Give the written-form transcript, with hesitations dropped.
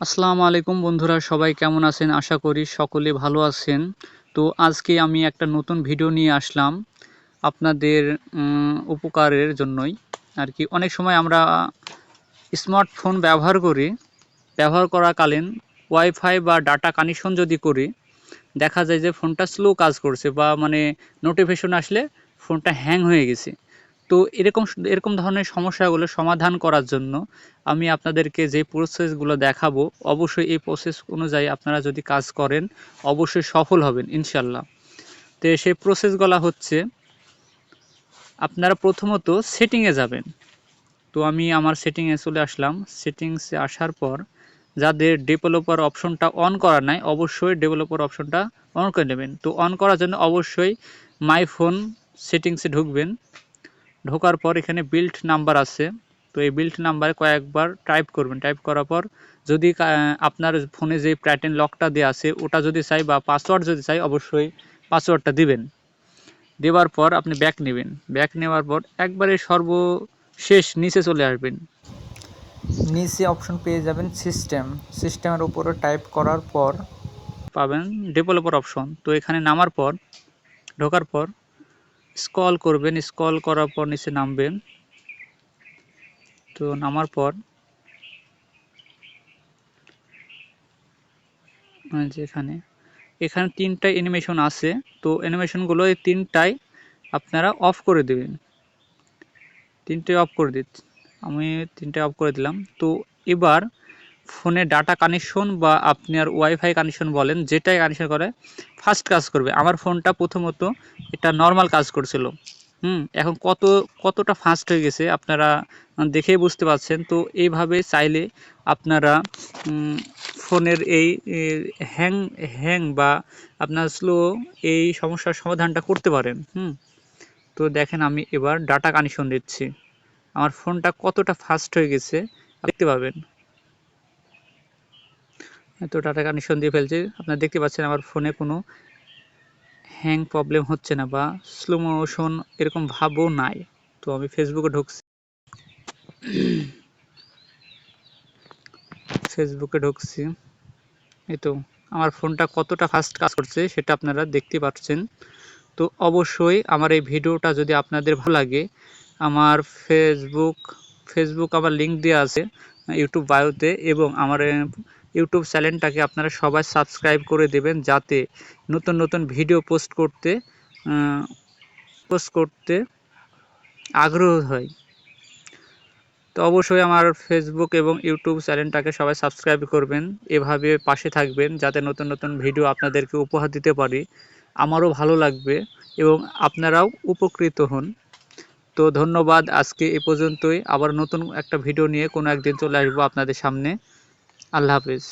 আসসালামু আলাইকুম বন্ধুরা, সবাই কেমন আছেন? আশা করি সকলে ভালো আছেন। তো আজকে আমি একটা নতুন ভিডিও নিয়ে আসলাম আপনাদের উপকারের জন্যই আর কি। অনেক সময় আমরা স্মার্টফোন ব্যবহার করাকালীন ওয়াইফাই বা ডাটা কানেকশন যদি করি, দেখা যায় যে ফোনটা স্লো কাজ করছে বা মানে নোটিফিকেশন আসলে ফোনটা হ্যাং হয়ে গেছে। তো এরকম ধরনের সমস্যাগুলো সমাধান করার জন্য আমি আপনাদেরকে যে প্রসেসগুলো দেখাবো, অবশ্যই এই প্রসেস অনুযায়ী আপনারা যদি কাজ করেন অবশ্যই সফল হবেন ইনশাল্লাহ। তো সেই প্রসেসগুলো হচ্ছে, আপনারা প্রথমত সেটিংয়ে যাবেন। তো আমি আমার সেটিংয়ে চলে আসলাম। সেটিংসে আসার পর যাদের ডেভেলপার অপশনটা অন করা নাই, অবশ্যই ডেভেলপার অপশনটা অন করে নেবেন। তো অন করার জন্য অবশ্যই মাই ফোন সেটিংসে ঢুকবেন। ঢোকার পর এখানে বিল্ড নাম্বার আছে, তো এই বিল্ড নাম্বারে কয়েকবার টাইপ করবেন। টাইপ করার পর যদি আপনার ফোনে যে প্যাটার্ন লকটা দেওয়া আছে ওটা যদি চাই বা পাসওয়ার্ড যদি চাই, অবশ্যই পাসওয়ার্ডটা দিবেন। দেওয়ার পর আপনি ব্যাক নেবেন। ব্যাক নেওয়ার পর একবারে সর্বশেষ নিচে চলে আসবেন। নিচে অপশন পেয়ে যাবেন সিস্টেমের উপরে টাইপ করার পর পাবেন ডেভেলপার অপশন। তো এখানে নামার পর, ঢোকার পর স্ক্রল করবেন। স্ক্রল করার পর নিচে নামবেন। তো নামার পর যে এখানে তিনটা অ্যানিমেশন আছে। তো অ্যানিমেশনগুলো এই তিনটাই আপনারা অফ করে দেবেন। তিনটাই অফ করে দিচ্ছি, আমি তিনটাই অফ করে দিলাম। তো এবার ফোনে ডাটা কানেকশন বা আপনার ওয়াইফাই কানেকশন বলেন, যেটাই কানেকশন করে ফাস্ট কাজ করবে। আমার ফোনটা প্রথমত এটা নর্মাল কাজ করছিল, এখন কতটা ফাস্ট হয়ে গেছে আপনারা দেখেই বুঝতে পারছেন। তো এইভাবে চাইলে আপনারা ফোনের এই হ্যাং হ্যাং বা আপনার স্লো এই সমস্যার সমাধানটা করতে পারেন। তো দেখেন আমি এবার ডাটা কানেকশন দিচ্ছি, আমার ফোনটা কতটা ফাস্ট হয়ে গেছে দেখতে পাবেন। তো ডাটা কানেকশন দিয়ে ফেলছি, আপনারা দেখতে পাচ্ছেন আমার ফোনে কোনো হ্যাং প্রবলেম হচ্ছে না বা স্লো মোশন এরকম ভাবও নাই। তো আমি ফেসবুকে ঢুকছি। এই তো আমার ফোনটা কতটা ফাস্ট কাজ করছে সেটা আপনারা দেখতে পাচ্ছেন। তো অবশ্যই আমার এই ভিডিওটা যদি আপনাদের ভালো লাগে, আমার ফেসবুক আমার লিঙ্ক দেওয়া আছে ইউটিউব বায়োতে, এবং আমার ইউটিউব চ্যানেলটাকে আপনারা সবাই সাবস্ক্রাইব করে দেবেন, যাতে নতুন নতুন ভিডিও পোস্ট করতে আগ্রহ হয়। তো অবশ্যই আমার ফেসবুক এবং ইউটিউব চ্যানেলটাকে সবাই সাবস্ক্রাইব করবেন, এভাবে পাশে থাকবেন যাতে নতুন নতুন ভিডিও আপনাদেরকে উপহার দিতে পারি। আমারও ভালো লাগবে এবং আপনারাও উপকৃত হন। তো ধন্যবাদ, আজকে এ পর্যন্তই। আবার নতুন একটা ভিডিও নিয়ে কোনো একদিন চলে আসবো আপনাদের সামনে। আল্লাহ হাফেজ।